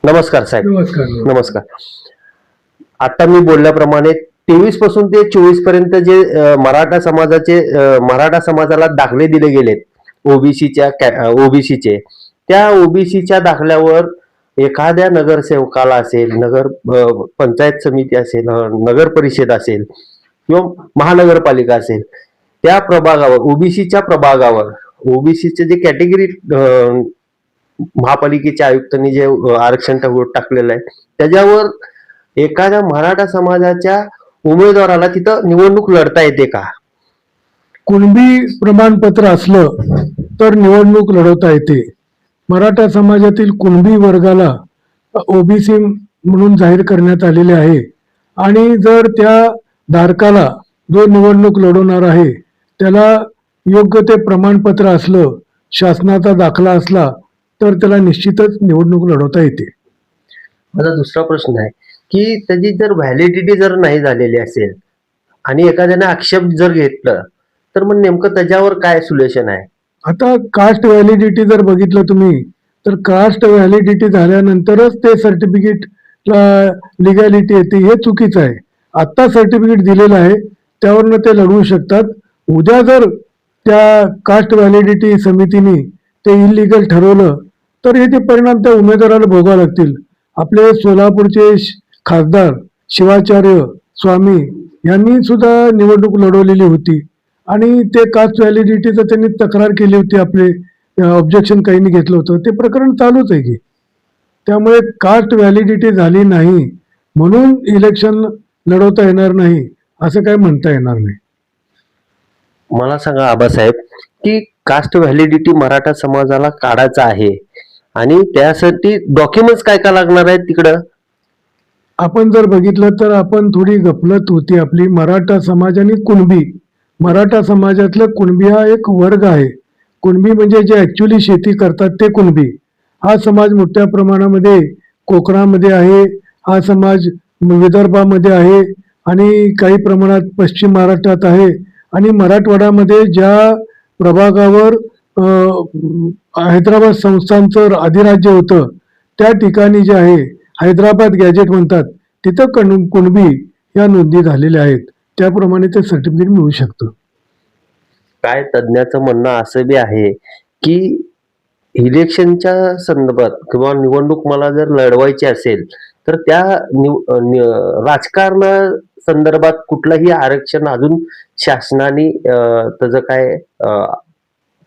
नमस्कार साहेब. नमस्कार. नमस्कार. आता मी बोलल्याप्रमाणे 23 पासून ते 24 पर्यंत जे मराठा समाजाला दाखले दिले गेलेत ओबीसीचे, त्या ओबीसीच्या दाखल्यावर एखाद्या नगरसेवकाला असेल, पंचायत समिती असेल, नगर परिषद असेल किंवा महानगरपालिका असेल, त्या प्रभागावर ओबीसीच्या प्रभागावर ओबीसीचे जे कॅटेगरी महापालिकेच्या आयुक्तांनी जे आरक्षण टाकलेलं आहे त्याच्यावर एखाद्या मराठा समाजाच्या उमेदवाराला तिथं निवडणूक लढता येते का? कुणबी प्रमाणपत्र असलं तर निवडणूक लढवता येते. मराठा समाजातील कुणबी वर्गाला ओबीसी म्हणून जाहीर करण्यात आलेले आहे आणि जर त्या धारकाला जो निवडणूक लढवणार आहे त्याला योग्य ते प्रमाणपत्र असलं, शासनाचा दाखला असला तर त्याला निश्चितच निवडणूक लढवता येते. माझा दुसरा प्रश्न आहे की त्याची जर व्हॅलिडिटी जर नाही झालेली असेल आणि एखाद्याने आक्षेप जर घेतलं तर मग नेमकं त्याच्यावर काय सोल्युशन आहे? आता कास्ट व्हॅलिडिटी जर बघितलं तुम्ही तर कास्ट व्हॅलिडिटी झाल्यानंतरच ते सर्टिफिकेट लिगॅलिटी येते, हे चुकीचं आहे. आत्ता सर्टिफिकेट दिलेलं आहे त्यावरनं ते लढवू शकतात. उद्या जर त्या कास्ट व्हॅलिडिटी समितीने ते इलिगल ठरवलं तर हे ते परिणाम त्या उमेदवाराला भोगावे लागतील. आपले सोलापूरचे खासदार शिवाचार्य स्वामी यांनी सुद्धा निवडणूक लढवलेली होती आणि ते कास्ट व्हॅलिडिटीचं त्यांनी तक्रार केली होती. आपले ऑब्जेक्शन काहींनी घेतलं होतं, ते प्रकरण चालूच आहे की. त्यामुळे कास्ट व्हॅलिडिटी झाली नाही म्हणून इलेक्शन लढवता येणार नाही असं काय म्हणता येणार नाही. मला सांगा आबासाहेब की कास्ट व्हॅलिडिटी मराठा समाजाला काढायचा आहे आणि त्यासाठी डॉक्युमेंट्स काय काय लागणार आहेत तिकडं? आपण जर बघितलं तर आपण थोडी गफलत होती आपली. मराठा समाज आणि कुणबी, मराठा समाजातलं कुणबी हा एक वर्ग आहे. कुणबी म्हणजे जे ऍक्च्युली शेती करतात ते कुणबी. हा समाज मोठ्या प्रमाणामध्ये कोकणामध्ये आहे, हा समाज विदर्भामध्ये आहे आणि काही प्रमाणात पश्चिम महाराष्ट्रात आहे. आणि मराठवाड्यामध्ये ज्या प्रभागावर हैदराबाद संस्थांचं अधिराज्य होतं त्या ठिकाणी जे आहे हैदराबाद गॅजेट म्हणतात, तिथं कुणबी या नोंदी झालेल्या आहेत. त्याप्रमाणे ते सर्टिफिकेट मिळू शकतं. काय तज्ज्ञाचं म्हणणं असं बी आहे की इलेक्शनच्या संदर्भात किंवा निवडणूक मला जर लढवायची असेल तर त्या राजकारणा संदर्भात कुठलंही आरक्षण अजून शासनाने त्याचं काय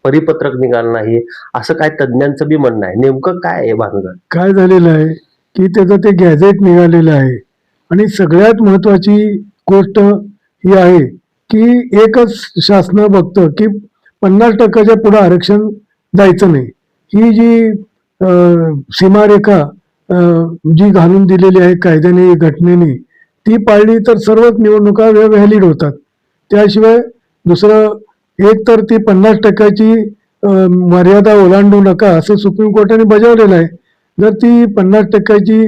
परिपत्रक निघालं नाही असं काय तज्ज्ञांचं बी म्हणणं आहे. नेमकं काय आहे भानगड? काय झालेलं आहे की त्याचं ते गॅझेट निघालेलं आहे आणि सगळ्यात महत्वाची गोष्ट ही आहे की एकच शासन बघतं की 50% पुढे आरक्षण जायचं नाही. ही जी सीमारेखा जी घालून दिलेली आहे कायद्याने घटनेने ती पाळली तर सर्वच निवडणुका व्हॅलिड होतात. त्याशिवाय दुसरं एक तर ती 50%ची मर्यादा ओलांडू नका असं सुप्रीम कोर्टाने बजावलेलं आहे. जर ती 50%ची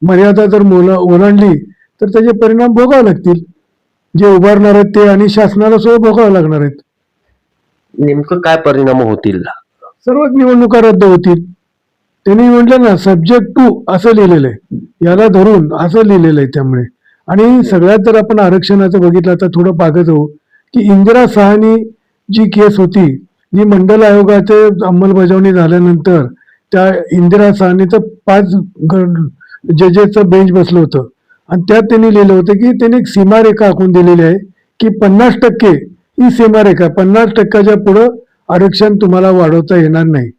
मर्यादा जर ओलांडली तर त्याचे परिणाम भोगावे लागतील. जे उभारणार आहेत ते आणि शासनाला सुद्धा भोगावे लागणार आहेत. नेमकं काय परिणाम होतील? सर्वच निवडणुका रद्द होतील. त्यांनी म्हटलं ना सब्जेक्ट टू असं लिहिलेलं आहे, याला धरून असं लिहिलेलं आहे. त्यामुळे आणि सगळ्यात जर आपण आरक्षणाचं बघितलं तर थोडं पागत हो की इंदिरा साहनी जी केस होती, जी मंडल आयोगाचे अंमलबजावणी झाल्यानंतर त्या इंदिरा साहनीचं 5 जजेसचं बेंच बसलं होतं आणि त्यात त्यांनी लिहिलं होतं की त्यांनी एक सीमारेखा आखून दिलेली आहे की 50% ही सीमारेखा, 50%च्या पुढं आरक्षण तुम्हाला वाढवता येणार नाही.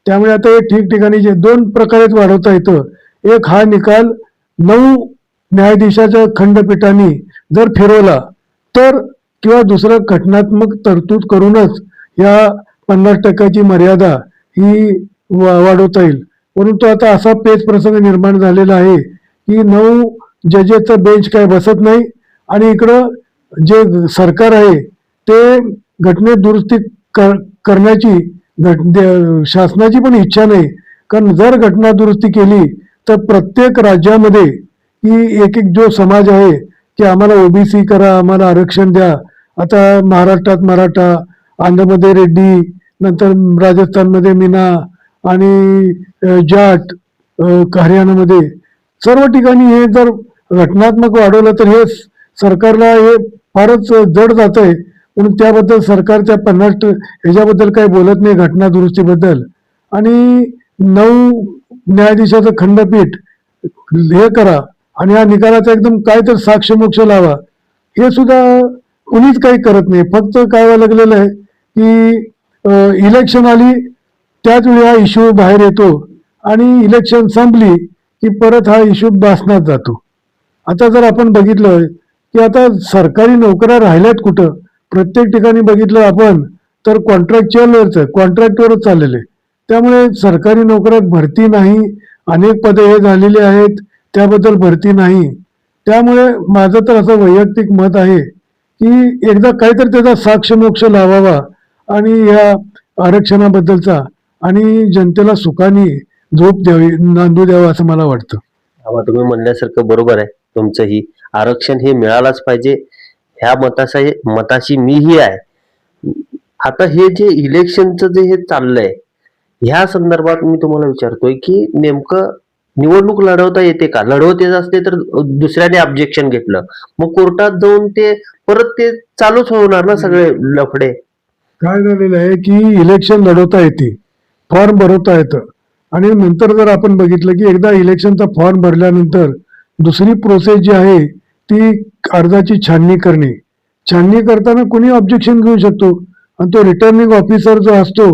त्यामुळे आता हे ठिकठिकाणी जे 2 प्रकारेच वाढवता येतं. एक हा निकाल 9 न्यायाधीशाच्या खंडपीठाने जर फिरवला तर किंवा दुसरं घटनात्मक तरतूद करूनच या 50%ची मर्यादा ही वाढवता येईल. परंतु आता असा पेच प्रसंग निर्माण झालेला आहे की 9 जजेसचं बेंच काय बसत नाही आणि इकडं जे सरकार आहे ते घटनेत दुरुस्ती करण्याची शासनाची पण इच्छा नाही. कारण जर घटना दुरुस्ती केली तर प्रत्येक राज्यामध्ये ही एक जो समाज आहे की आम्हाला ओबीसी करा, आम्हाला आरक्षण द्या. आता महाराष्ट्रात मराठा, आंध्रमध्ये रेड्डी, नंतर राजस्थानमध्ये मीना आणि जाट हरियाणामध्ये सर्व ठिकाणी हे जर घटनात्मक वाढवलं तर हे सरकारला हे फारच जड जात आहे. म्हणून त्याबद्दल सरकार त्या 50 ह्याच्याबद्दल काही बोलत नाही, घटना दुरुस्तीबद्दल. आणि 9 न्यायाधीशाचं खंडपीठ हे करा आणि या निकालाचा एकदम काय तर साक्ष मोक्ष लावा, हे सुद्धा कुणीच काही करत नाही. फक्त काय व्हायला लागलेलं आहे की इलेक्शन आली त्याच वेळी हा इश्यू बाहेर येतो आणि इलेक्शन संपली की परत हा इश्यू बासनात जातो. आता जर आपण बघितलं की आता सरकारी नोकऱ्या राहिल्यात कुठं, प्रत्येक ठिकाणी बघितलं आपण तर कॉन्ट्रॅक्टवरच चाललेले. त्यामुळे सरकारी नोकऱ्यात भरती नाही, अनेक पदे हे झालेली आहेत त्याबद्दल भरती नाही. त्यामुळे माझं तर असं वैयक्तिक मत आहे की एकदा काहीतरी त्याचा साक्ष मोक्ष लावावा आणि या आरक्षणाबद्दलचा, आणि जनतेला सुखाने झोप द्यावी, नांदू द्यावा असं मला वाटतं. आबा, तुम्ही म्हणण्यासारखं बरोबर आहे तुमचंही. आरक्षण हे मिळालंच पाहिजे, ह्या मताशी मीही आहे. आता हे जे इलेक्शनचं जे हे चाललंय, ह्या संदर्भात मी तुम्हाला विचारतोय की नेमकं निवडणूक लढवता येते का? लढवत येत असते तर दुसऱ्याने ऑब्जेक्शन घेतलं, मग कोर्टात जाऊन ते परत ते चालूच होणार ना सगळे लफडे. काय झालेलं आहे की इलेक्शन लढवता येते, फॉर्म भरवता येतं, आणि नंतर जर आपण बघितलं की एकदा इलेक्शनचा फॉर्म भरल्यानंतर दुसरी प्रोसेस जी आहे ती अर्जाची छाननी करणे. छाननी करताना कुणी ऑब्जेक्शन घेऊ शकतो आणि तो रिटर्निंग ऑफिसर जो असतो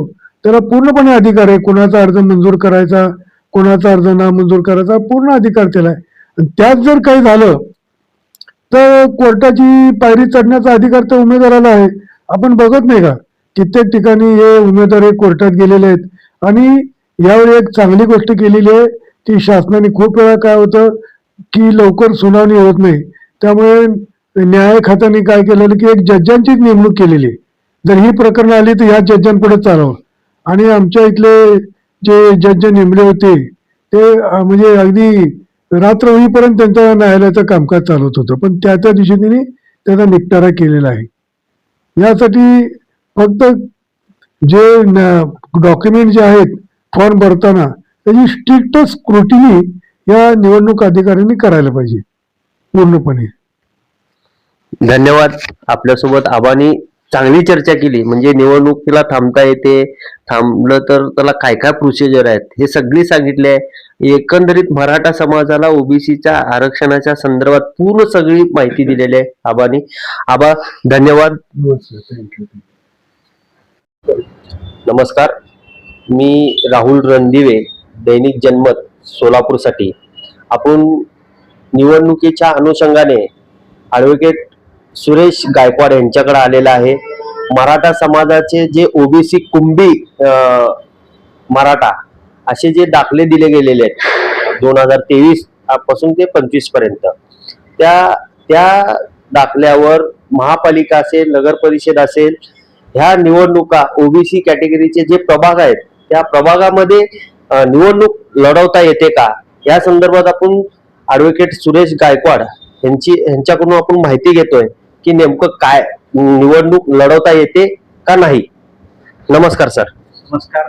त्याला पूर्णपणे अधिकार आहे कोणाचा अर्ज मंजूर करायचा, कोणाचा अर्ज नामंजूर करायचा, पूर्ण अधिकार त्याला आहे. आणि त्यात जर काही झालं तर कोर्टाची पायरी चढण्याचा अधिकार त्या उमेदवाराला आहे. आपण बघत नाही का कित्येक ठिकाणी हे उमेदवार हे कोर्टात गेलेले आहेत. आणि यावेळी एक चांगली गोष्ट केलेली आहे की शासनाने खूप वेळा काय होतं की लवकर सुनावणी होत नाही, त्यामुळे न्याय खात्याने काय केलेलं की एक जजांचीच नेमणूक केलेली आहे. जर ही प्रकरणं आली तर ह्या जजांपुढे चालवं. आणि आमच्या इथले जे जज नेमले होते ते म्हणजे अगदी रात्र होईपर्यंत त्यांच्या न्यायालयाचं कामकाज चालवत होतं, पण त्या दिवशी त्यांनी त्याचा निपटारा केलेला आहे. यासाठी फक्त जे डॉक्युमेंट जे आहेत फॉर्म भरताना त्याची स्ट्रिक्ट स्क्रुटिनी या निवडणूक अधिकाऱ्यांनी करायला पाहिजे पूर्णपणे. धन्यवाद. आपल्यासोबत आबांनी चांगली चर्चा केली. म्हणजे निवडणुकीला थांबता येते, थांबलं तर त्याला काय काय प्रोसिजर आहेत हे सगळी सांगितले आहे. एकंदरीत मराठा समाजाला ओबीसीच्या आरक्षणाच्या संदर्भात पूर्ण सगळी माहिती दिलेली आहे आबांनी. आबा, धन्यवाद. नमस्कार, मी राहुल रणदिवे, दैनिक जनमत सोलापूरसाठी. आपण निवडणुकीच्या अनुषंगाने ॲडव्होकेट सुरेश गायकवाड यांच्याकडे आलेला आहे. मराठा समाजाचे जे ओबीसी कुंभी मराठा असे जे दाखले दिले गेलेले आहेत 2023 पासून ते 25 पर्यंत, त्या दाखल्यावर महापालिका असेल, नगर परिषद असेल, ह्या निवडणुका ओबीसी कॅटेगरीचे जे प्रभाग आहेत त्या प्रभागामध्ये निवडणूक लढवता येते का, या संदर्भात आपण ॲडव्होकेट सुरेश गायकवाड यांच्याकडून आपण माहिती घेतोय की नेमकं काय निवडणूक लढवता येते का नाही. नमस्कार सर. नमस्कार,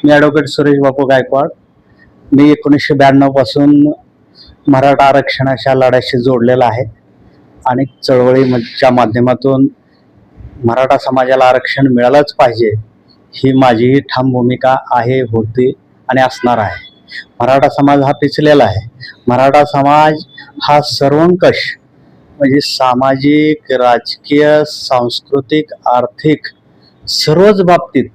मी ॲडव्होकेट सुरेश बापू गायकवाड. मी 1992 पासून मराठा आरक्षणाच्या लढ्याशी जोडलेला आहे आणि चळवळीच्या माध्यमातून मराठा समाजाला आरक्षण मिळालंच पाहिजे ही माझी ठाम भूमिका आहे, होती आणि असणार आहे. मराठा समाज हा पिचलेला आहे. मराठा समाज हा सर्वंकष म्हणजे सामाजिक, राजकीय, सांस्कृतिक, आर्थिक सर्वच बाबतीत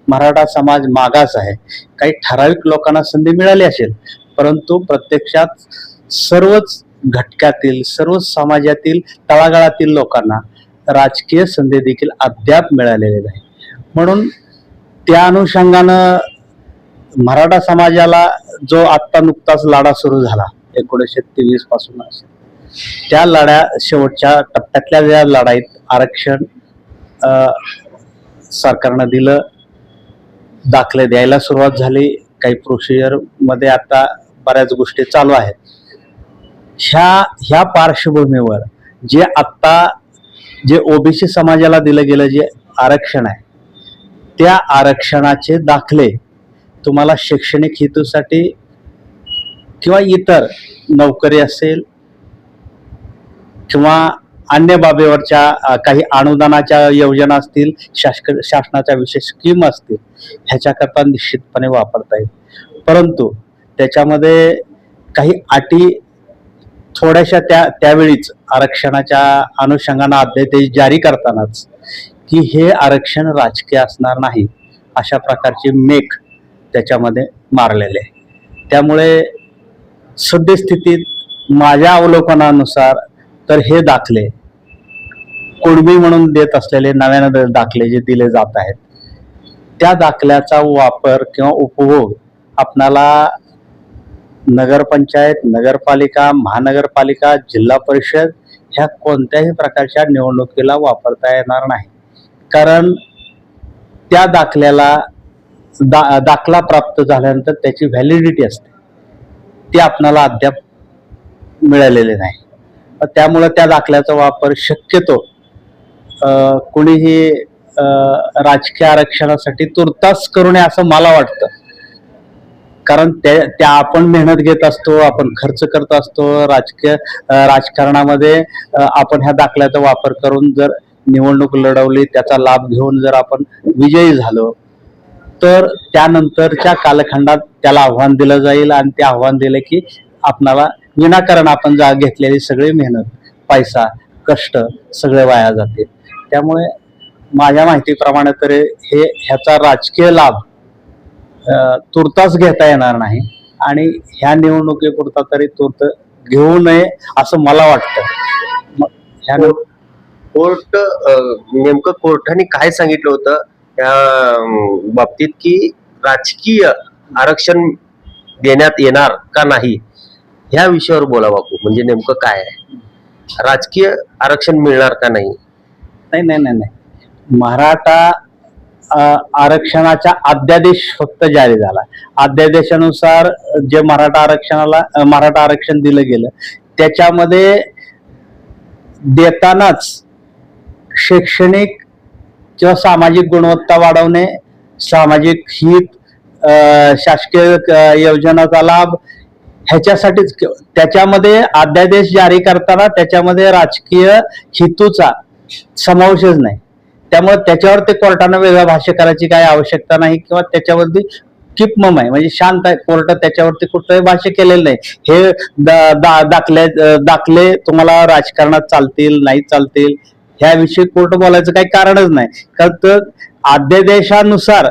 मराठा समाज मागास आहे. काही ठराविक लोकांना संधी मिळाली असेल, परंतु प्रत्यक्षात सर्वच घटकातील, सर्वच समाजातील तळागाळातील लोकांना राजकीय संधी देखील अद्याप मिळालेले नाही. म्हणून त्या अनुषंगानं मराठा समाजाला जो आत्ता नुकताच लढा सुरू झाला 1923 पासून असेल, त्या लढ्या शेवटच्या टप्प्यातल्या ज्या लढाईत आरक्षण सरकारनं दिलं, दाखले द्यायला सुरुवात झाली, काही प्रोसिजर मध्ये आता बऱ्याच गोष्टी चालू आहेत. ह्या पार्श्वभूमीवर जे ओबीसी समाजाला दिलं गेलं जे आरक्षण आहे, त्या आरक्षणाचे दाखले तुम्हाला शैक्षणिक हेतूसाठी किंवा इतर नोकरी असेल किंवा अन्य बाबीवरच्या काही अनुदानाच्या योजना असतील, शासनाच्या विशेष स्कीम असतील, ह्याच्याकरता निश्चितपणे वापरता येईल. परंतु त्याच्यामध्ये काही अटी थोड्याशा त्यावेळीच आरक्षणाच्या अनुषंगाने अध्यादेश जारी करतानाच की हे आरक्षण राजकीय असणार नाही अशा प्रकारची मेक त्याच्यामध्ये मारलेले आहे. त्यामुळे सद्यस्थितीत माझ्या अवलोकनानुसार तर हे दाखले कुणबी म्हणून देत असलेले नव्यानं दाखले जे दिले जात आहेत त्या दाखल्याचा वापर किंवा उपभोग आपणाला नगरपंचायत, नगरपालिका, महानगरपालिका, जिल्हा परिषद ह्या कोणत्याही प्रकारच्या निवडणुकीला वापरता येणार नाही. कारण त्या दाखल्याला दाखला प्राप्त झाल्यानंतर त्याची व्हॅलिडिटी असते, ती आपणाला अद्याप मिळालेली नाही. त्यामुळे त्या दाखल्याचा वापर शक्यतो कोणीही राजकीय आरक्षणासाठी तुर्तास करू नये असं मला वाटतं. कारण त्या आपण मेहनत घेत असतो, आपण खर्च करत असतो राजकारणामध्ये. आपण ह्या दाखल्याचा वापर करून जर निवडणूक लढवली, त्याचा लाभ घेऊन जर आपण विजयी झालो तर त्यानंतरच्या कालखंडात त्याला आव्हान दिलं जाईल आणि ते आव्हान दिले की आपणाला विनाकारण आपण घेतलेली सगळी मेहनत, पैसा, कष्ट सगळे वाया जातील. त्यामुळे माझ्या माहितीप्रमाणे तरी ह्याचा राजकीय लाभ तुर्तास घेता येणार नाही आणि ह्या निवडणुकीपुरता तरी तूर्त घेऊ नये असं मला वाटतं. कोर्ट नेमकं कोर्टाने काय सांगितलं होतं त्या बाबतीत की राजकीय आरक्षण देण्यात येणार का नाही ह्या विषयावर बोला बापू. म्हणजे नेमकं काय आहे, राजकीय आरक्षण मिळणार का नाही? नाही. मराठा आरक्षणाचा अध्यादेश फक्त जारी झाला. अध्यादेशानुसार जे मराठा आरक्षण दिलं गेलं त्याच्यामध्ये देतानाच शैक्षणिक किंवा सामाजिक गुणवत्ता वाढवणे, सामाजिक हित, शासकीय योजनाचा लाभ ह्याच्यासाठीच. त्याच्यामध्ये अध्यादेश जारी करताना त्याच्यामध्ये राजकीय हेतूचा समावेशच नाही. त्यामुळे त्याच्यावर ते कोर्टानं वेगळं भाष्य करायची काही आवश्यकता नाही किंवा त्याच्यावरती किपमम आहे, म्हणजे शांत आहे. कोर्ट त्याच्यावरती कुठलंही भाष्य केलेलं नाही. हे दाखले तुम्हाला राजकारणात चालतील नाही चालतील ह्याविषयी कोर्ट बोलायचं काही कारणच नाही. कारण तर अध्यादेशानुसार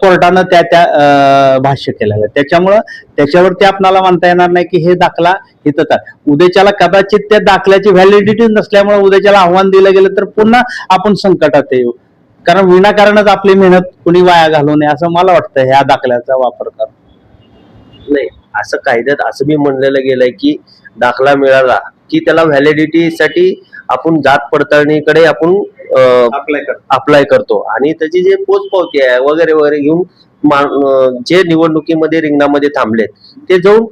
कोर्टानं त्या भाष्य केलेलं आहे. त्याच्यामुळं त्याच्यावरती आपल्याला म्हणता येणार नाही की हे दाखला इथं. उद्याच्याला कदाचित त्या दाखल्याची व्हॅलिडिटी नसल्यामुळे उद्याच्याला आव्हान दिलं गेलं तर पुन्हा आपण संकटात येऊ. कारण विनाकारणच आपली मेहनत कुणी वाया घालू नये असं मला वाटतं ह्या दाखल्याचा वापर करून. नाही, असं कायद्यात असं मी म्हणलेलं गेलंय की दाखला मिळाला की त्याला व्हॅलिडिटीसाठी आपण जात पडताळणीकडे आपण अप्लाय करतो आणि त्याची जे पोचपावती आहे वगैरे वगैरे घेऊन जे निवडणुकीमध्ये रिंगणामध्ये थांबलेत ते जाऊन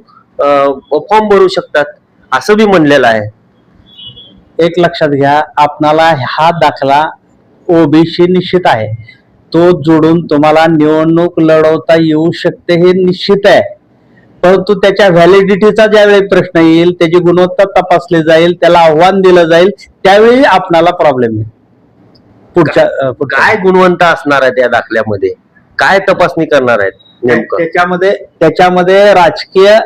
फॉर्म भरू शकतात असं मी म्हणलेलं आहे. एक लक्षात घ्या, आपणाला हा दाखला ओबीसी निश्चित आहे, तो जोडून तुम्हाला निवडणूक लढवता येऊ शकते हे निश्चित आहे. परंतु त्याच्या व्हॅलिडिटीचा ज्यावेळी प्रश्न येईल, त्याची गुणवत्ता तपासली जाईल, त्याला आव्हान दिलं जाईल, त्यावेळी आपणाला प्रॉब्लेम येईल. पुढच्या काय गुणवत्ता असणार आहे त्या दाखल्यामध्ये, काय तपासणी करणार आहेत नेमकं? त्याच्यामध्ये राजकीय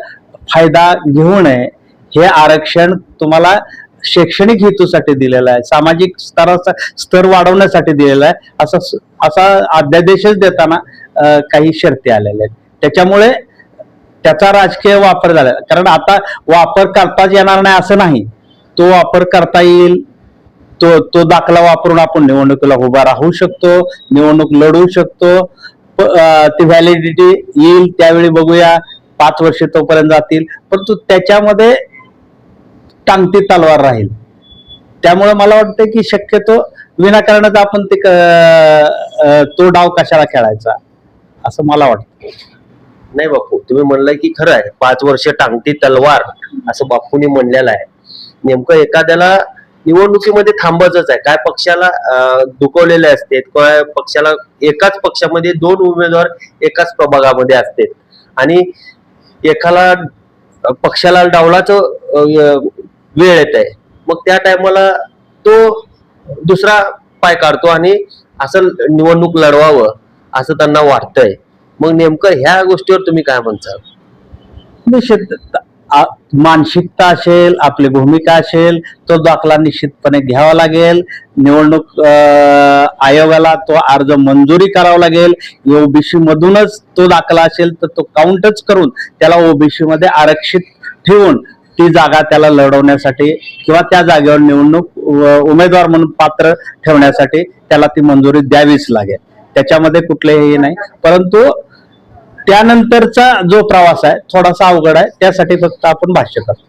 फायदा घेऊ नये हे आरक्षण तुम्हाला शैक्षणिक हेतूसाठी दिलेलं आहे, सामाजिक स्तर वाढवण्यासाठी दिलेला आहे असा अध्यादेशच देताना काही शर्ती आलेल्या आहेत. त्याच्यामुळे त्याचा राजकीय वापर झाला. कारण आता वापर करताच येणार नाही असं नाही, तो वापर करता येईल. तो दाखला वापरून आपण निवडणुकीला उभा राहू शकतो, निवडणूक लढवू शकतो. ती व्हॅलिडिटी येईल त्यावेळी बघूया, 5 वर्ष तोपर्यंत जातील, परंतु त्याच्यामध्ये टांगती तलवार राहील. त्यामुळे मला वाटतं की शक्यतो विनाकारणच आपण तो डाव कशाला खेळायचा असं मला वाटतं. नाही बापू, तुम्ही म्हणलाय की खरं आहे 5 वर्ष टांगती तलवार असं बापूंनी म्हणलेलं आहे. नेमकं एखाद्याला निवडणुकीमध्ये थांबायचंच आहे, काय पक्षाला दुखवलेले असते, पक्षाला एकाच पक्षामध्ये 2 उमेदवार एकाच प्रभागामध्ये असते आणि एकाला पक्षाला डावलाचं वेळ येत आहे, मग त्या टायमाला तो दुसरा पाय काढतो आणि असं निवडणूक लढवावं असं त्यांना वाटतंय. मग नेमकं ह्या गोष्टीवर तुम्ही काय म्हणता? निश्चित मानसिकता असेल, आपली भूमिका असेल, तो दाखला निश्चितपणे घ्यावा लागेल. निवडणूक आयोगाला तो अर्ज मंजुरी करावा लागेल. ओबीसी मधूनच तो दाखला असेल तर तो काउंटच करून त्याला ओबीसी मध्ये आरक्षित ठेवून ती जागा त्याला लढवण्यासाठी किंवा त्या जागेवर निवडणूक उमेदवार म्हणून पात्र ठेवण्यासाठी त्याला ती मंजुरी द्यावीच लागेल. त्याच्यामध्ये कुठलेही नाही. परंतु त्यानंतरचा जो प्रवास आहे थोडासा अवघड आहे, त्यासाठी फक्त आपण भाष्य करतो.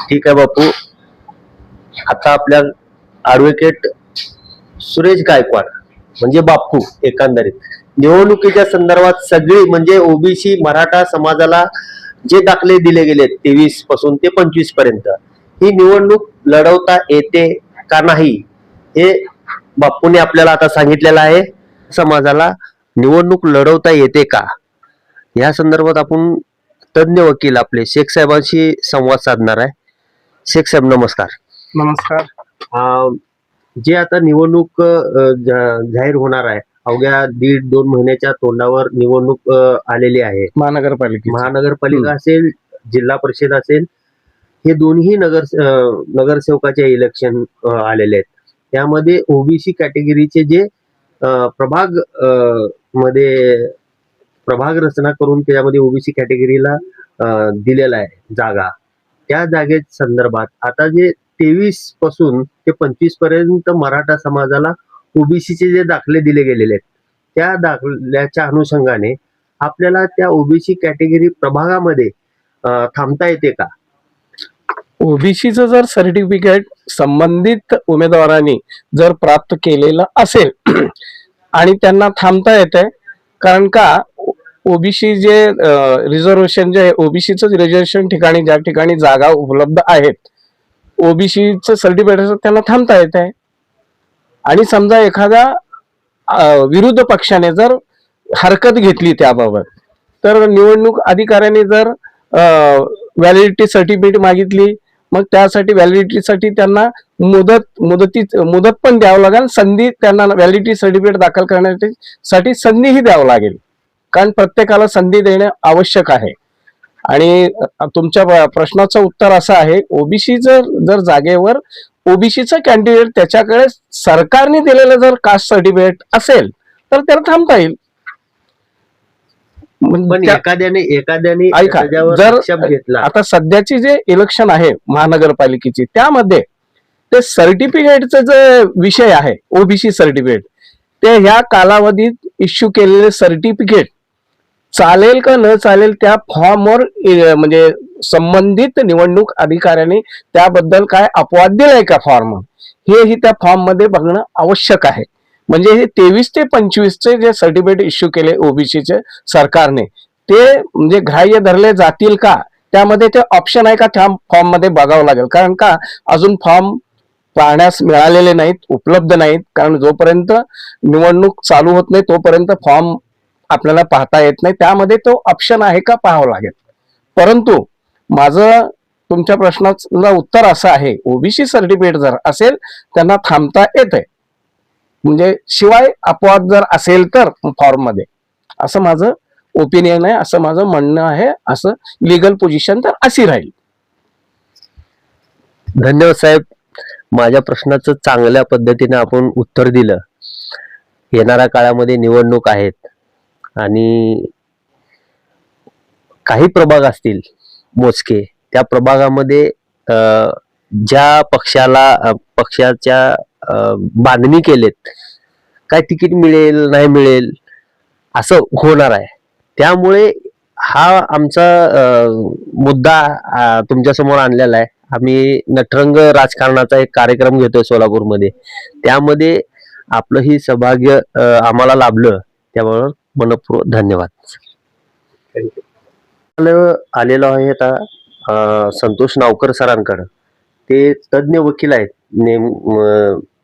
ठीक आहे बापू. आता आपल्या ऍडव्होकेट सुरेश गायकवाड म्हणजे बापू एकंदरीत निवडणुकीच्या संदर्भात सगळी म्हणजे ओबीसी मराठा समाजाला जे दाखले दिले गेले 23 पासून ते 25 पर्यंत, ही निवडणूक लढवता येते का नाही हे बापूने आपल्याला आता सांगितलेलं आहे. समाजाला निवडणूक लढवता येते का या संदर्भात आपण तज्ञ वकील आपले शेख साहेबांशी संवाद साधणार आहे. शेख साहेब नमस्कार. नमस्कार. जे आता निवडणूक जाहीर होणार आहे, अवघ्या 1.5-2 महिन्याच्या तोंडावर निवडणूक आलेली आहे. महानगरपालिका असेल, जिल्हा परिषद असेल, हे दोन्ही नगरसेवकाचे इलेक्शन आलेले आहेत. त्यामध्ये ओबीसी कॅटेगरीचे जे प्रभाग मध्ये प्रभाग रचना करून त्यामध्ये ओबीसी कॅटेगरीला दिलेला आहे जागा, त्या जागेत संदर्भात आता जे 23 पासून ते 25 पर्यंत मराठा समाजाला ओबीसीचे जे दाखले दिले गेलेले आहेत, त्या दाखल्याच्या अनुषंगाने आपल्याला त्या ओबीसी कॅटेगरी प्रभागामध्ये थांबता येते का? ओबीसीचं जर सर्टिफिकेट संबंधित उमेदवारांनी जर प्राप्त केलेलं असेल आणि त्यांना थांबता येते, कारण का ओबीसी जे रिझर्वेशन जे ओबीसीचं रिझर्वेशन ठिकाणी ज्या ठिकाणी जागा उपलब्ध आहेत, ओबीसीचं सर्टिफिकेट त्यांना थांबता येत आहे. आणि समजा एखाद्या विरुद्ध पक्षाने जर हरकत घेतली त्याबाबत, तर निवडणूक अधिकाऱ्याने जर व्हॅलिडिटी सर्टिफिकेट मागितली, मग त्यासाठी व्हॅलिडिटीसाठी त्यांना मुदत पण द्यावं लागेल, संधी त्यांना व्हॅलिडिटी सर्टिफिकेट दाखल करण्यासाठी संधीही द्यावं लागेल, कारण प्रत्येकाला संधी देणे आवश्यक आहे. आणि तुमच्या प्रश्नाचं उत्तर असं आहे, ओबीसी जर जागेवर ओबीसीचं कॅन्डिडेट त्याच्याकडे सरकारने दिलेलं जर कास्ट सर्टिफिकेट असेल तर त्याला थांबता येईल. पण एखाद्याने ऐका, जर घेतला, आता सध्याची जे इलेक्शन आहे महानगरपालिकेची, त्यामध्ये ते सर्टिफिकेटचा जे विषय आहे ओबीसी सर्टिफिकेट, ते ह्या कालावधीत इश्यू केलेले सर्टिफिकेट चालेल का न चालेल त्या फॉर्मवर म्हणजे संबंधित निवडणूक अधिकाऱ्यांनी त्याबद्दल काय अपवाद दिलाय का फॉर्म, हेही त्या फॉर्म मध्ये बघणं आवश्यक आहे. म्हणजे हे 23 ते 25 चे जे सर्टिफिकेट इश्यू केले ओबीसीचे सरकारने, ते म्हणजे ग्राह्य धरले जातील का, त्यामध्ये ते ऑप्शन आहे का त्या फॉर्म मध्ये बघावं लागेल. कारण का अजून फॉर्म पाहण्यास मिळालेले नाहीत, उपलब्ध नाहीत, कारण जोपर्यंत निवडणूक चालू होत नाही तोपर्यंत फॉर्म आपल्याला पाहता येत नाही. त्यामध्ये तो ऑप्शन आहे का पाहावं लागेल. परंतु माझं तुमच्या प्रश्नाला उत्तर असं आहे, ओबीसी सर्टिफिकेट जर असेल त्यांना थांबता येते, म्हणजे शिवाय अपवाद जर असेल तर फॉर्म मध्ये, असं माझं ओपिनियन आहे, असं माझं म्हणणं आहे. असं लिगल पोझिशन तर अशी राहील. धन्यवाद साहेब. माझ्या प्रश्नाचं चांगल्या पद्धतीने आपण उत्तर दिलं. येणाऱ्या काळामध्ये निवडणूक आहेत आणि काही प्रभाग असतील मोजके, त्या प्रभागामध्ये ज्या पक्षाच्या बांधणी केलेत, काय तिकीट मिळेल नाही मिळेल असं होणार आहे. त्यामुळे हा आमचा मुद्दा तुमच्या समोर आणलेला आहे. आम्ही नटरंग राजकारणाचा एक कार्यक्रम घेतोय सोलापूरमध्ये, त्यामध्ये आपलं ही सौभाग्य आम्हाला लाभलं, त्यामुळे मनपूर्वक धन्यवाद. आलेलो आहे आता संतोष नावकर सरांकडे. ते तज्ञ वकील आहेत,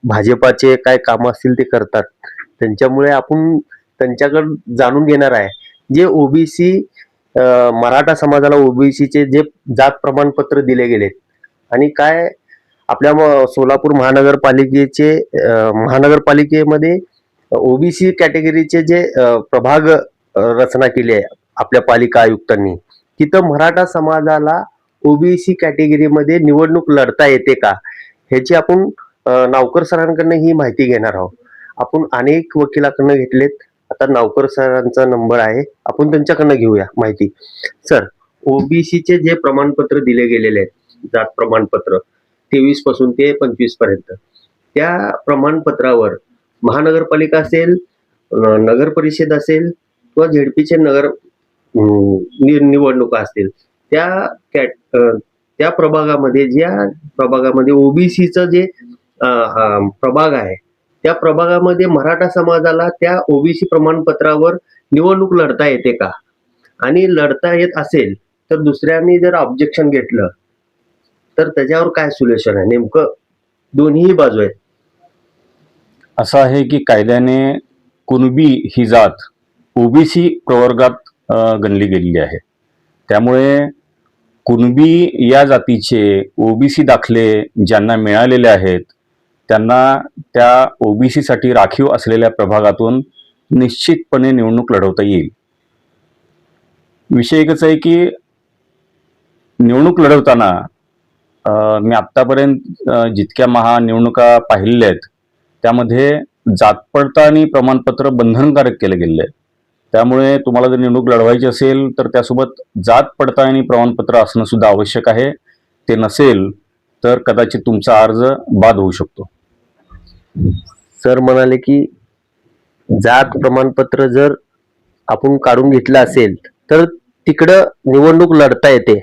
भाजपाचे काय काम असतील ते करतात, त्यांच्यामुळे आपण त्यांच्याकडे जाणून घेणार आहे जे ओबीसी मराठा समाजाला ओबीसीचे जे जात प्रमाणपत्र दिले गेलेत आणि काय आपल्या सोलापूर महानगरपालिकेमध्ये ओबीसी कॅटेगरीचे जे प्रभाग रचना केली आहे आपल्या पालिका आयुक्तांनी, तिथं मराठा समाजाला ओबीसी कॅटेगरीमध्ये निवडणूक लढता येते का, ह्याची आपण नावकर सरांकडनं ही माहिती घेणार आहोत. आपण अनेक वकिलाकडनं घेतलेत. आता नावकर सरांचा नंबर आहे, आपण त्यांच्याकडनं घेऊया माहिती. सर, ओबीसीचे जे प्रमाणपत्र दिले गेलेले आहेत, जात प्रमाणपत्र 23 पासून ते 25 पर्यंत, त्या प्रमाणपत्रावर महानगरपालिका असेल, नगर परिषद असेल किंवा झेडपीचे निवडणुका असतील, त्या प्रभागामध्ये ओबीसीचं जे प्रभाग आहे, त्या प्रभागामध्ये मराठा समाजाला त्या ओबीसी प्रमाणपत्रावर निवडणूक लढता येते का, आणि लढता येत असेल तर दुसऱ्यांनी जर ऑब्जेक्शन घेतलं तर त्याच्यावर काय सोल्युशन आहे? नेमकं दोन्ही बाजू आहेत. असं आहे की कायद्याने कुणबी ही जात ओबीसी प्रवर्गात गणली गेलेली आहे. त्यामुळे कुणबी या जातीचे ओबीसी दाखले ज्यांना मिळालेले आहेत त्यांना त्या ओबीसी साठी राखीव असलेल्या प्रभागातून निश्चितपणे निवडणूक लढवता येईल. विषय एकच आहे की निवडणूक लढवताना मी आत्तापर्यंत जितक्या महानिवडणुका पाहिलेल्या आहेत त्यामध्ये जात पडताळणी प्रमाणपत्र बंधनकारक केलं गेलं आहे. त्यामुळे तुम्हाला जर निवडणूक लढवायची असेल तर त्यासोबत जात पडताळणी प्रमाणपत्र असणं सुद्धा आवश्यक आहे. ते नसेल तर कदाचित तुमचा अर्ज बाद होऊ शकतो. सर म्हणाले की जात प्रमाणपत्र जर आपण काढून घेतलं असेल तर तिकडं निवडणूक लढता येते.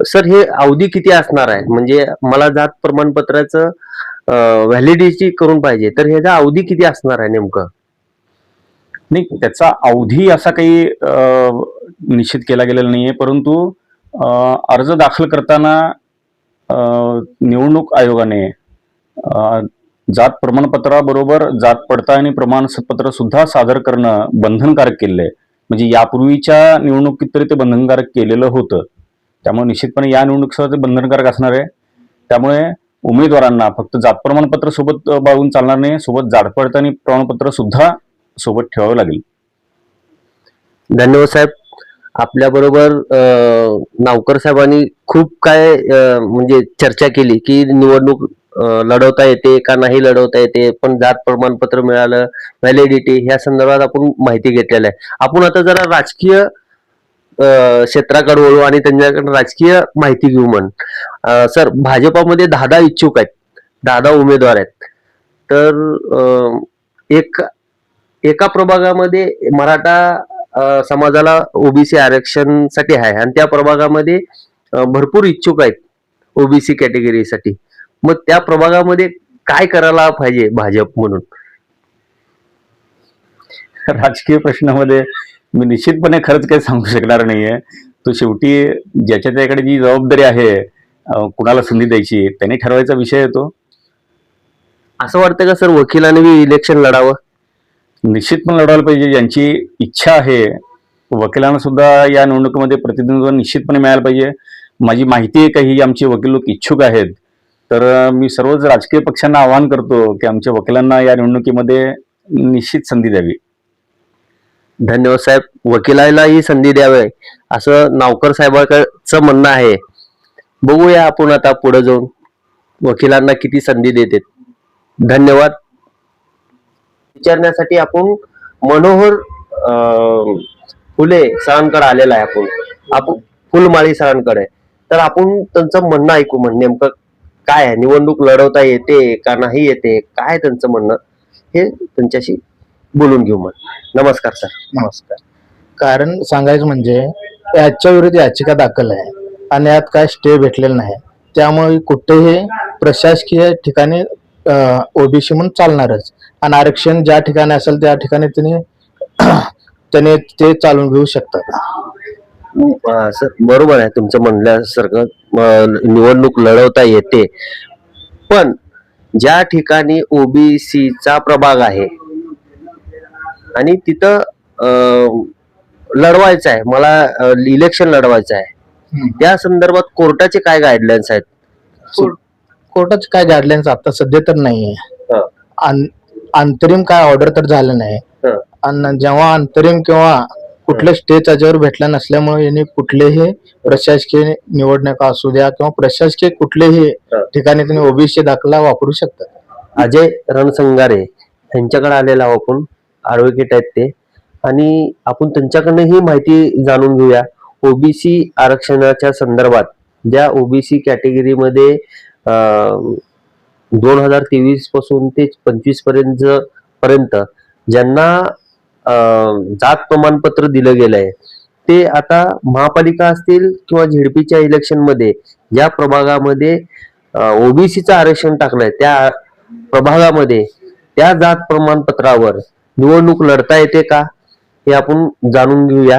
सर, हे अवधी किती असणार आहे? म्हणजे मला जात प्रमाणपत्राचं व्हॅलिडिटी करून पाहिजे, तर ह्याचा अवधी किती असणार आहे नेमकं? नाही, त्याचा अवधी असा काही निश्चित केला गेलेला नाहीये, परंतु अर्ज दाखल करताना निवडणूक आयोगाने जात प्रमाणपत्राबरोबर जात पडताळणी प्रमाणपत्र सुद्धा सादर करणं बंधनकारक केलेलं आहे. म्हणजे यापूर्वीच्या निवडणुकीत तरी ते बंधनकारक केलेलं होतं. त्यामुळे निश्चितपणे या निवडणुकीसह ते बंधनकारक असणार आहे. त्यामुळे उमेदवारांना फक्त जात प्रमाणपत्र सोबत बाळगून चालणार नाही, सोबत जात पडताळणी प्रमाणपत्र सुद्धा सोबत ठेवावं लागेल. धन्यवाद साहेब. आपल्या बरोबर नावकर साहेबांनी खूप काय म्हणजे चर्चा केली की निवडणूक लढवता येते का नाही लढवता येते, पण जात प्रमाणपत्र मिळालं, व्हॅलिडिटी, ह्या संदर्भात आपण माहिती घेतलेलं आहे. आपण आता जरा राजकीय क्षेत्राकडे वळू आणि त्यांच्याकडे राजकीय माहिती घेऊ. सर, भाजपामध्ये 10 इच्छुक आहेत, 10 उमेदवार आहेत. तर एका प्रभागामध्ये मराठा समाजाला ओबीसी आरक्षणासाठी आहे आणि त्या प्रभागामध्ये भरपूर इच्छुक आहेत ओबीसी कॅटेगरीसाठी. मग त्या प्रभागामध्ये काय करायला पाहिजे भाजप म्हणून? राजकीय प्रश्नामध्ये मी निश्चितपणे खरंच काही सांगू शकणार नाहीये. तो शेवटी ज्याच्या त्याकडे जी जबाबदारी आहे कुणाला संधी द्यायची त्याने ठरवायचा विषय येतो. असं वाटतं का सर वकिलांनी बी इलेक्शन लढावं? निश्चितपणे लढवायला पाहिजे. ज्यांची इच्छा आहे वकिलांना सुद्धा या निवडणुकीमध्ये प्रतिनिधित्व निश्चितपणे मिळायला पाहिजे. माझी माहिती आहे काही आमचे वकील लोक इच्छुक आहेत, तर मी सर्वच राजकीय पक्षांना आवाहन करतो की आमच्या वकिलांना या निवडणुकीमध्ये निश्चित संधी द्यावी. धन्यवाद साहेब. वकिलालाही संधी द्यावी असं नावकर साहेबांचं म्हणणं आहे. बघूया आपण आता पुढे जाऊन वकिलांना किती संधी देते. धन्यवाद. विचारण्यासाठी आपण मनोहर फुले सरांकडे आलेला आहे. आपण फुलमाळी सरांकडे, तर आपण त्यांचं म्हणणं ऐकू. नेमकं काय आहे, निवडणूक लढवता येते का नाही येते, काय त्यांचं म्हणणं, हे त्यांच्याशी बोलून घेऊ. नमस्कार सर. नमस्कार. कारण सांगायचं म्हणजे याच्या विरुद्ध याचिका दाखल आहे आणि यात काय स्टे भेटलेला नाही. त्यामुळे कुठेही प्रशासकीय ठिकाणी ओबीसी म्हणून चालणारच, आणि आरक्षण ज्या ठिकाणी असेल त्या ठिकाणी त्याने ते चालून घेऊ शकतात. सर, बरोबर आहे तुमचं म्हणल्यासारखं. निवडणूक लढवता येते, पण ज्या ठिकाणी ओबीसीचा प्रभाग आहे आणि तिथं लढवायचं आहे, मला इलेक्शन लढवायचं आहे, त्या संदर्भात कोर्टाचे काय गाईडलाईन्स आहेत? कोर्टाचे काय गाईडलाईन्स आता सध्या तर नाहीये. हा. अंतरिम काय ऑर्डर तर झालं नाही. हा. आणि जेव्हा अंतरिम किंवा कुठल्या स्टे त्याच्यावर भेटला नसल्यामुळे यांनी कुठलेही प्रशासकीय निवडणुका असू द्या किंवा प्रशासकीय कुठलेही ठिकाणी त्यांनी ओबीसी दाखला वापरू शकतात. अजय रणसंगारे यांच्याकडे आलेला आहोत आपण, ॲडव्होकेट आहेत ते, आणि आपण त्यांच्याकडनं ही माहिती जाणून घेऊया. ओबीसी आरक्षणाच्या संदर्भात ज्या ओबीसी कॅटेगरीमध्ये 2023 पासून ते 25 पर्यंत ज्यांना जात प्रमाणपत्र दिलं गेलंय, ते आता महापालिका असतील किंवा झेडपीच्या इलेक्शन मध्ये ज्या प्रभागामध्ये ओबीसीचं आरक्षण टाकलंय त्या प्रभागामध्ये त्या जात प्रमाणपत्रावर निवडणूक लढता येते का, हे आपण जाणून घेऊया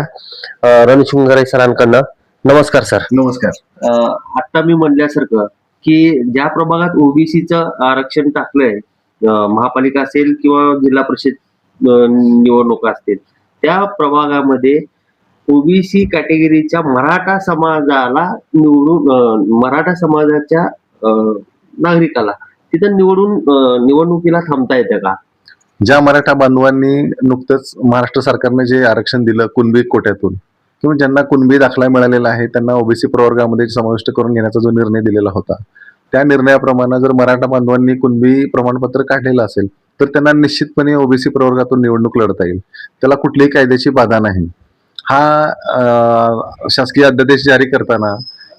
रणशृंगारे सरांकडनं. नमस्कार सर. नमस्कार. आता मी म्हणल्यासारखं की ज्या प्रभागात ओबीसीचं आरक्षण टाकलंय, महापालिका असेल किंवा जिल्हा परिषद निवडणुका असतील, त्या प्रभागामध्ये ओबीसी कॅटेगरीच्या मराठा समाजाला मराठा समाजाच्या नागरिकाला तिथं निवडणुकीला थांबता येतं का? ज्या मराठा बांधवांनी नुकतंच महाराष्ट्र सरकारने जे आरक्षण दिलं कुणबी कोट्यातून, किंवा ज्यांना कुणबी दाखला मिळालेला आहे त्यांना ओबीसी प्रवर्गामध्ये समाविष्ट करून घेण्याचा जो निर्णय दिलेला होता, त्या निर्णयाप्रमाणे जर मराठा बांधवांनी कुणबी प्रमाणपत्र काढलेलं असेल तर त्यांना निश्चितपणे ओबीसी प्रवर्गातून निवडणूक लढता येईल. त्याला कुठलीही कायद्याची बाधा नाही. हा शासकीय अध्यादेश जारी करताना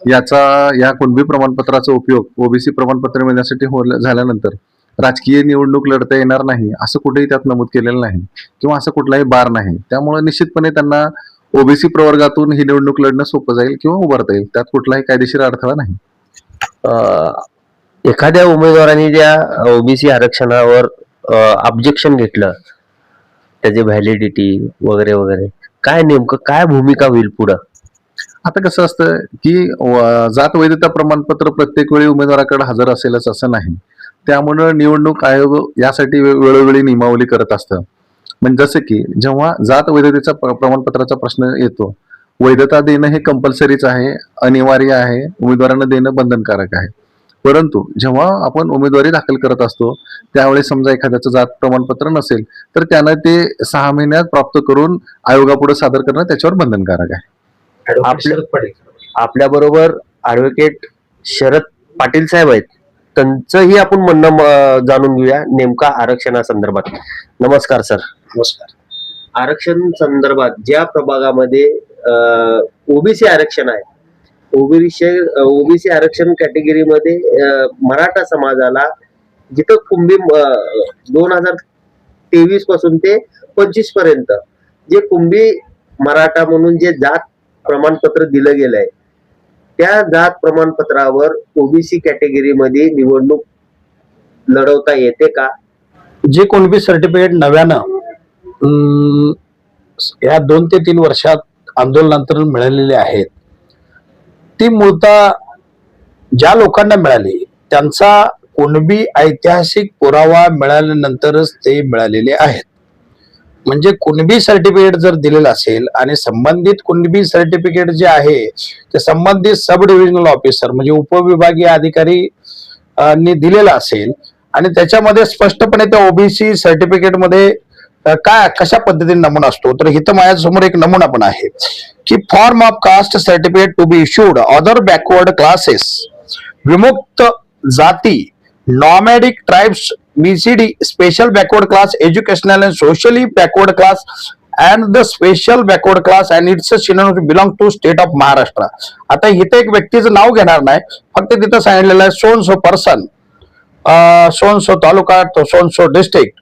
या कुणबी प्रमाणपत्राचा उपयोग ओबीसी प्रमाणपत्र मिळण्यासाठी झाल्यानंतर राजकीय निवडणूक लढता येणार नाही असं कुठेही त्यात नमूद केलेलं नाही किंवा असं कुठलाही बार नाही. त्यामुळे निश्चितपणे त्यांना ओबीसी प्रवर्गातून ही निवडणूक लढणं सोपं जाईल किंवा उभारता येईल. त्यात कुठलाही कायदेशीर अडथळा नाही. एखाद्या उमेदवाराने ज्या ओबीसी आरक्षणावर ऑब्जेक्शन घेतलं, त्याची व्हॅलिडिटी वगैरे वगैरे, काय नेमकं काय भूमिका होईल पुढं? आता कसं असतं की जात वैधता प्रमाणपत्र प्रत्येक वेळी उमेदवाराकडे हजर असेलच असं नाही. त्यामुळे निवडणूक आयोग यासाठी वेळोवेळी नियमावली करत असतं. म्हणजे जसं की जेव्हा जात वैधतेचा प्रमाणपत्राचा प्रश्न येतो, वैधता देणं हे कंपल्सरीच आहे, अनिवार्य आहे, उमेदवारांना देणं बंधनकारक आहे. परंतु जेव्हा आपण उमेदवारी दाखल करत असतो त्यावेळी समजा एखाद्याचं जात प्रमाणपत्र नसेल तर त्यानं ते 6 महिन्यात प्राप्त करून आयोगापुढे सादर करणं त्याच्यावर बंधनकारक आहे. आपल्या बरोबर ॲडव्होकेट शरद पाटील साहेब आहेत, त्यांचंही आपण म्हणणं जाणून घेऊया नेमका आरक्षणासंदर्भात. नमस्कार सर. नमस्कार. आरक्षण संदर्भात ज्या प्रभागामध्ये ओबीसी आरक्षण आहे, ओबीसी आरक्षण कॅटेगरीमध्ये मराठा समाजाला जिथं कुणबी 2023 पासून ते 25 पर्यंत जे कुणबी मराठा म्हणून जे जात प्रमाणपत्र दिलं गेलंय, त्या जात प्रमाणपत्रावर ओबीसी कॅटेगरीमध्ये निवडणूक लढवता येते का? जे कुणबी सर्टिफिकेट नव्यानं या 2 ते 3 वर्षात आंदोलनानंतर मिळालेले आहेत, ती मूळतः ज्या लोकांना मिळाली त्यांचा कुणबी ऐतिहासिक पुरावा मिळाल्यानंतरच ते मिळालेले आहेत. म्हणजे कुणबी सर्टिफिकेट जर दिलेलं असेल आणि संबंधित कुणबी सर्टिफिकेट जे आहे ते संबंधित सब डिव्हिजनल ऑफिसर म्हणजे उपविभागीय अधिकारी नी दिलेलं असेल आणि त्याच्यामध्ये स्पष्टपणे त्या ओबीसी सर्टिफिकेट मध्ये काय कशा पद्धतीने नमुना असतो, तर इथं माझ्यासमोर एक नमुना पण आहे की form of caste certificate to be issued other backward classes, Vimukta Jati, nomadic tribes, BCD, special backward class, educational and socially backward class and the special backward class and its synonym belong to state of Maharashtra. आता इथे एक व्यक्तीचं नाव घेणार नाही, फक्त तिथं सांगितलेलं आहे सोन so person, so taluka, so district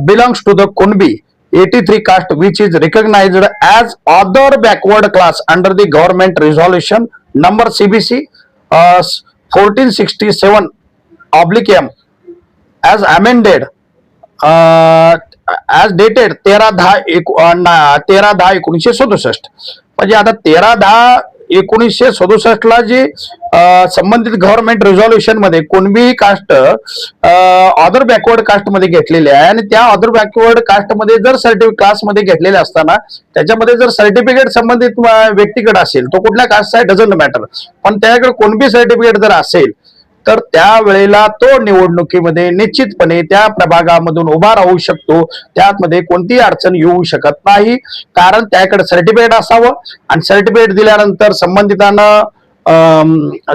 belongs to the Kunbi 83 caste which is recognized as other backward class under the government resolution number CBC 1467/M as amended as dated 13/10/1967. म्हणजे आता 13/10 1967 जी संबंधित गव्हर्नमेंट रिझॉल्युशन मध्ये Kunbi caste other backward caste मध्ये घेतलेली आहे आणि त्या other backward caste मध्ये जर सर्टिफिकेट क्लास मध्ये घेतलेले असताना त्याच्यामध्ये जर सर्टिफिकेट संबंधित व्यक्तीकडे असेल तो कुठल्या कास्ट आहे डझंट मॅटर, पण त्याकडे कुणबी सर्टिफिकेट जर असेल तर त्या वेळेला तो निवडणुकीमध्ये निश्चितपणे त्या प्रभागामधून उभा राहू शकतो. त्यामध्ये कोणतीही अडचण येऊ शकत नाही, कारण त्याकडे सर्टिफिकेट असावं आणि सर्टिफिकेट दिल्यानंतर संबंधितानं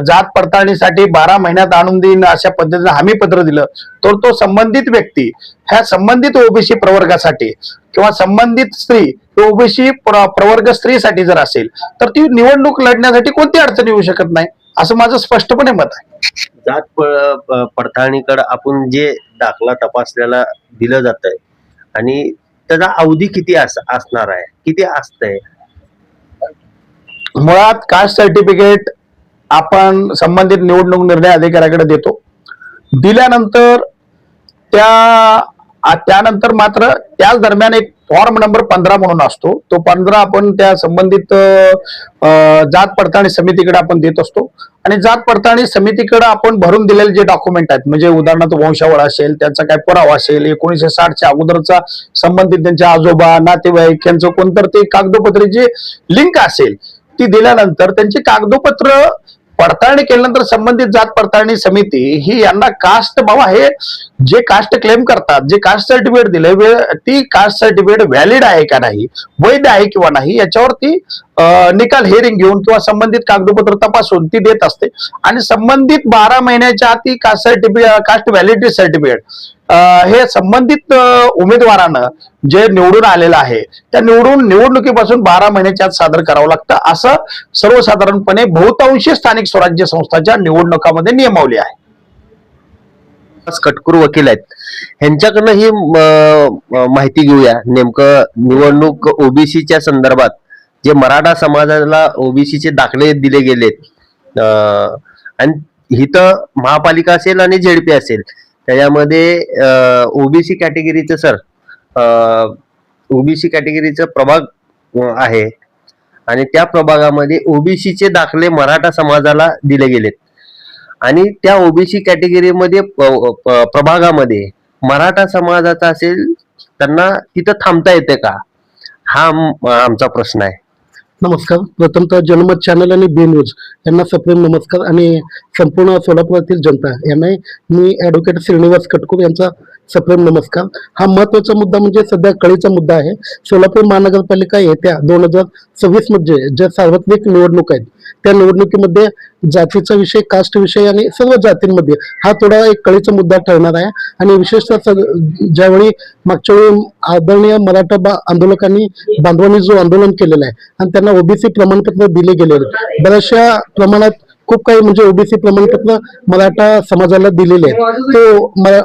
जात पडताळणीसाठी 12 महिन्यात आणून देईन अशा पद्धतीने हमी पत्र दिलं तर तो संबंधित व्यक्ती ह्या संबंधित ओबीसी प्रवर्गासाठी किंवा संबंधित स्त्री ओबीसी प्रवर्ग स्त्रीसाठी जर असेल तर ती निवडणूक लढण्यासाठी कोणती अडचण येऊ शकत नाही, असं माझं स्पष्टपणे मत आहे. जात पडताळणीकडे आपण जे दाखला तपासल्याला दिलं जात आहे आणि त्याचा अवधी किती असणार आहे, किती असतंय? मुळात कास्ट सर्टिफिकेट आपण संबंधित निवडणूक निर्णय अधिकाऱ्याकडे देतो. दिल्यानंतर त्यानंतर मात्र त्याच दरम्यान एक फॉर्म नंबर 15 म्हणून असतो, तो 15 आपण त्या संबंधित जात पडताळणी समितीकडे आपण देत असतो आणि जात पडताळणी समितीकडे आपण भरून दिलेले जे डॉक्युमेंट आहेत म्हणजे उदाहरणार्थ वंशावळ असेल, त्यांचा काय पुरावा असेल, 1960च्या अगोदरचा संबंधित त्यांच्या आजोबा नातेवाईक यांचं कोणतर ते कागदोपत्री जे लिंक असेल ती दिल्यानंतर त्यांची कागदोपत्र पडताळणी केल्यानंतर संबंधित जात पडताळणी समिती ही यांना कास्ट बाबा हे जे कास्ट क्लेम करतात, जे कास्ट सर्टिफिकेट दिले ती कास्ट सर्टिफिकेट व्हॅलिड आहे का नाही, वैध आहे किंवा नाही याच्यावरती निकाल हिअरिंग घेऊन किंवा संबंधित कागदोपत्र तपासून ती देत असते आणि संबंधित 12 महिन्याच्या आत ती caste certificate caste validity certificate हे संबंधित उमेदवारानं जे निवडून आलेलं आहे त्या निवडणुकीपासून 12 महिन्याच्या आत सादर करावं लागतं, असं सर्वसाधारणपणे बहुतांशी स्थानिक स्वराज्य संस्थांच्या निवडणुकामध्ये नियमावली आहे. कटकूर वकील आहेत, ह्यांच्याकडनं ही माहिती घेऊया. नेमकं निवडणूक ओबीसीच्या संदर्भात जे मराठा समाजाला ओबीसीचे दाखले दिले गेलेत आणि इथं महापालिका असेल आणि झेडपी असेल त्याच्यामध्ये ओबीसी कॅटेगरीचं ओबीसी कॅटेगरीचं प्रभाग आहे आणि त्या प्रभागामध्ये ओबीसीचे दाखले मराठा समाजाला दिले गेलेत आणि त्या ओबीसी कॅटेगरीमध्ये प्रभागामध्ये मराठा समाजाचा असेल त्यांना तिथं थांबता येते का, हा आमचा प्रश्न आहे. नमस्कार. प्रथमतः जनमत चॅनल आणि बी न्यूज यांना सप्रेम नमस्कार आणि संपूर्ण सोलापुरातील जनता यांना मी ॲडव्होकेट श्रीनिवास कटकूर यांचा सप्रेम नमस्कार. हा महत्वाचा मुद्दा म्हणजे सध्या कळीचा मुद्दा आहे. सोलापूर महानगरपालिका येत्या 2026 मध्ये ज्या सार्वत्रिक निवडणूक आहेत त्या निवडणुकीमध्ये जातीचा विषय, कास्ट विषय आणि सर्व जातींमध्ये हा थोडा एक कळीचा मुद्दा ठरणार आहे आणि विशेषतः ज्यावेळी मागच्या वेळी आदरणीय मराठा आंदोलकांनी बांधवांनी जो आंदोलन केलेलं आहे आणि त्यांना ओबीसी प्रमाणपत्र दिले गेले बऱ्याचशा प्रमाणात खूप काही म्हणजे ओबीसी प्रमाणपत्र मराठा समाजाला दिलेले आहेत, तो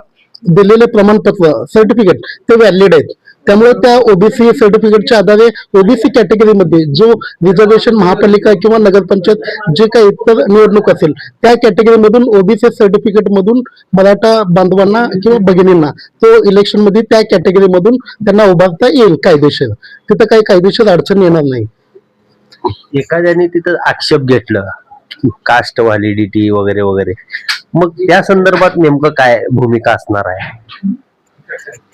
दिलेले प्रमाणपत्र सर्टिफिकेट ते व्हॅलिड आहेत. त्यामुळे त्या ओबीसी सर्टिफिकेटच्या आधारे ओबीसी कॅटेगरीमध्ये जो रिझर्वेशन महापालिका किंवा नगरपंचायत जे काही इतर निवडणूक असेल त्या कॅटेगरीमधून ओबीसी सर्टिफिकेट मधून मराठा बांधवांना किंवा भगिनींना तो इलेक्शन मध्ये त्या कॅटेगरीमधून त्यांना उभारता येईल कायदेशीर. तिथं काही कायदेशीर अडचण येणार नाही. एखाद्याने तिथं आक्षेप घेतलं कास्ट व्हॅलिडिटी वगैरे वगैरे, मग त्या संदर्भात नेमकं काय भूमिका असणार आहे?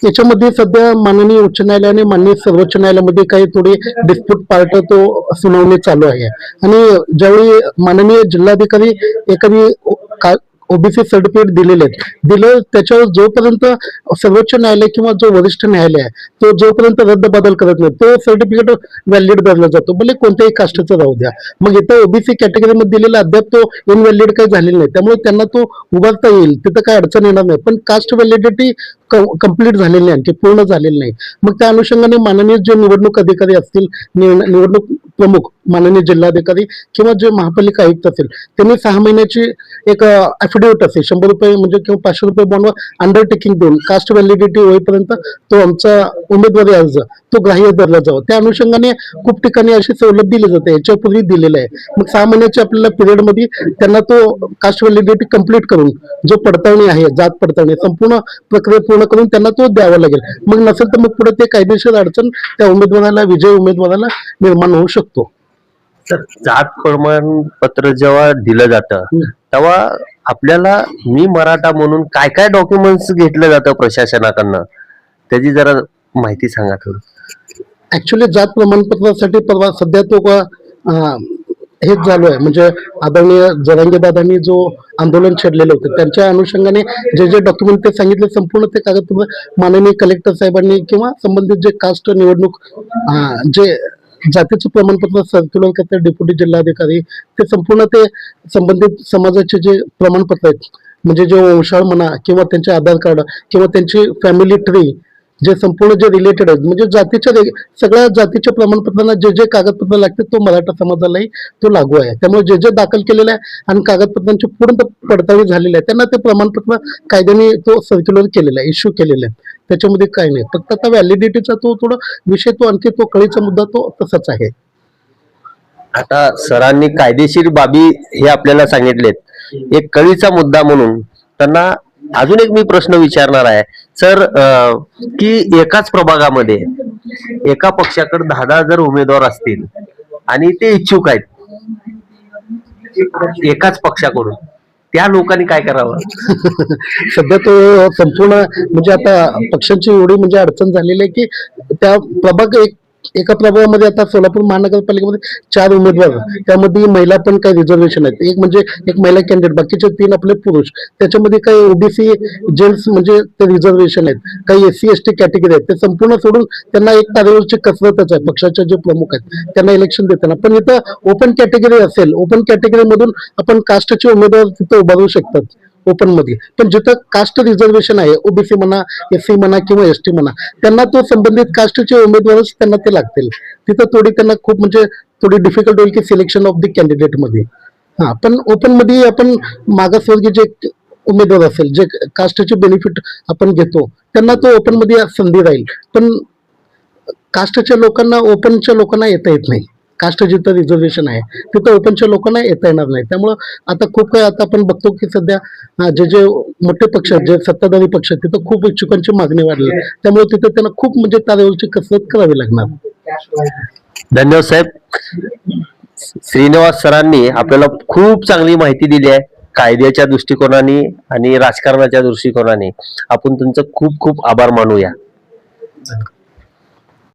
याच्यामध्ये सध्या माननीय उच्च न्यायालय आणि माननीय सर्वोच्च न्यायालयामध्ये काही थोडी डिस्प्यूट पार्ट तो सुनावणी चालू आहे आणि ज्यावेळी माननीय जिल्हाधिकारी एखादी ओबीसी सर्टिफिकेट दिलं त्याच्यावर जोपर्यंत सर्वोच्च न्यायालय किंवा जो वरिष्ठ न्यायालय आहे तो जोपर्यंत रद्द बदल करत नाही तो सर्टिफिकेट व्हॅलिड धरला जातो, भले कोणत्याही कास्टचं राहू द्या. मग इथं ओबीसी कॅटेगरीमध्ये दिलेला अद्याप तो इनव्हॅलिड काही झालेला नाही, त्यामुळे त्यांना तो उभारता येईल, तिथं काही अडचण येणार नाही. पण कास्ट व्हॅलिडिटी कंप्लीट झालेली नाही, आणखी पूर्ण झालेली नाही. मग त्या अनुषंगाने माननीय जे निवडणूक अधिकारी असतील, निवडणूक प्रमुख माननीय जिल्हाधिकारी किंवा जे महापालिका आयुक्त असेल त्यांनी 6 महिन्याची एक ॲफिडेव्हिट असेल 100 रुपये म्हणजे किंवा 500 रुपये बॉन्डवर अंडरटेकिंग देऊन कास्ट व्हॅलिडिटी होईपर्यंत तो आमचा उमेदवारी अर्ज तो ग्राह्य धरला जावा. त्या अनुषंगाने खूप ठिकाणी अशी सवलत दिली जाते, याच्यापूर्वी दिलेलं आहे. मग 6 महिन्याच्या आपल्याला पिरियडमध्ये त्यांना तो कास्ट व्हॅलिडिटी कंप्लीट करून जो पडताळणी आहे जात पडताळणी संपूर्ण प्रक्रिया पूर्ण करून त्यांना तो द्यावा लागेल. मग नसेल तर मग पुढे ते कायदेशीर अडचण त्या उमेदवाराला विजयी उमेदवाराला निर्माण होऊ शकतो. तर जात प्रमाणपत्र जेव्हा दिलं जातं तेव्हा आपल्याला मी मराठा म्हणून काय काय डॉक्युमेंट्स घेतलं जातं प्रशासनाकडनं, त्याची जरा माहिती सांगा थोडी. ऍक्च्युली जात प्रमाणपत्रासाठी परवा सध्या तो हेच चालू आहे, म्हणजे आदरणीय जरांगे दादांनी जो आंदोलन छेडलेलं होतं त्यांच्या अनुषंगाने जे जे डॉक्युमेंट ते सांगितले संपूर्ण ते कागदपत्र माननीय कलेक्टर साहेबांनी किंवा संबंधित जे कास्ट निवडणूक जे जातीचं प्रमाणपत्र सर्क्युलर करतात डेप्युटी जिल्हाधिकारी, ते संपूर्ण ते संबंधित समाजाचे जे प्रमाणपत्र आहेत, म्हणजे जे वंशाळ म्हणा किंवा त्यांचे आधार कार्ड किंवा त्यांची फॅमिली ट्री, जे संपूर्ण जे रिलेटेड आहेत, म्हणजे जातीच्या सगळ्या जातीच्या प्रमाणपत्रांना जे जे कागदपत्र लागतात तो मराठा समाजालाही तो लागू आहे. त्यामुळे जे जे दाखल केलेलं आहे आणि कागदपत्रांची पूर्ण पडताळणी झालेली आहे त्यांना ते प्रमाणपत्र कायद्याने तो सर्क्युलर केलेला आहे, इश्यू केलेला आहे. त्याच्यामध्ये काही नाही, फक्त आता व्हॅलिडिटीचा तो थोडा विषय, तो आणखी तो कळीचा मुद्दा तो तसाच आहे. आता सरांनी कायदेशीर बाबी हे आपल्याला सांगितलेत, एक कळीचा मुद्दा म्हणून त्यांना अजून एक मी प्रश्न विचारणार आहे सर, की एकाच प्रभागामध्ये एका पक्षाकडे 10 जर उमेदवार असतील आणि ते इच्छुक आहेत एकाच पक्षाकडून, त्या लोकांनी काय करावं? सध्या तो संपूर्ण म्हणजे आता पक्षांची एवढी म्हणजे अडचण झालेली आहे की त्या एका प्रभागामध्ये आता सोलापूर महानगरपालिकेमध्ये 4 उमेदवार, त्यामध्ये महिला पण काही रिझर्वेशन आहेत, एक म्हणजे एक महिला कॅन्डिडेट, बाकीचे 3 आपले पुरुष, त्याच्यामध्ये काही ओबीसी जेंट्स म्हणजे ते रिझर्वेशन आहेत, काही SC ST कॅटेगरी आहेत, ते संपूर्ण सोडून त्यांना एक तारेवरची कसरतच आहे पक्षाचे जे प्रमुख आहेत त्यांना इलेक्शन देताना. पण इथं ओपन कॅटेगरी असेल, ओपन कॅटेगरी मधून आपण कास्टचे उमेदवार तिथं उभारू शकतात ओपन मध्ये, पण जिथं कास्ट रिझर्वेशन आहे, ओबीसी म्हणा, SC म्हणा किंवा ST म्हणा, त्यांना तो संबंधित कास्टचे उमेदवारच त्यांना ते लागतील. तिथं थोडी त्यांना खूप म्हणजे थोडी डिफिकल्ट होईल की सिलेक्शन ऑफ द कॅन्डिडेट मध्ये. पण ओपन मध्ये आपण मागासवर्गीय जे उमेदवार असेल, जे कास्टचे बेनिफिट आपण घेतो, त्यांना तो ओपन मध्ये संधी राहील. पण कास्टच्या लोकांना, ओपनच्या लोकांना येता येत नाही. कास्ट जिथं रिझर्वेशन आहे तिथं ओपनच्या लोकांना येता येणार नाही. त्यामुळं आता खूप काही आता आपण बघतो की सध्या जे जे मोठे पक्ष आहेत, जे सत्ताधारी पक्ष आहेत, तिथं खूप इच्छुकांची मागणी वाढली, त्यामुळे तिथं त्यांना खूप म्हणजे तारेवरची कसरत करावी लागणार. धन्यवाद साहेब. श्रीनिवास सरांनी आपल्याला खूप चांगली माहिती दिली आहे कायद्याच्या दृष्टिकोनाने आणि राजकारणाच्या दृष्टिकोनाने. आपण तुमचं खूप खूप आभार मानूया.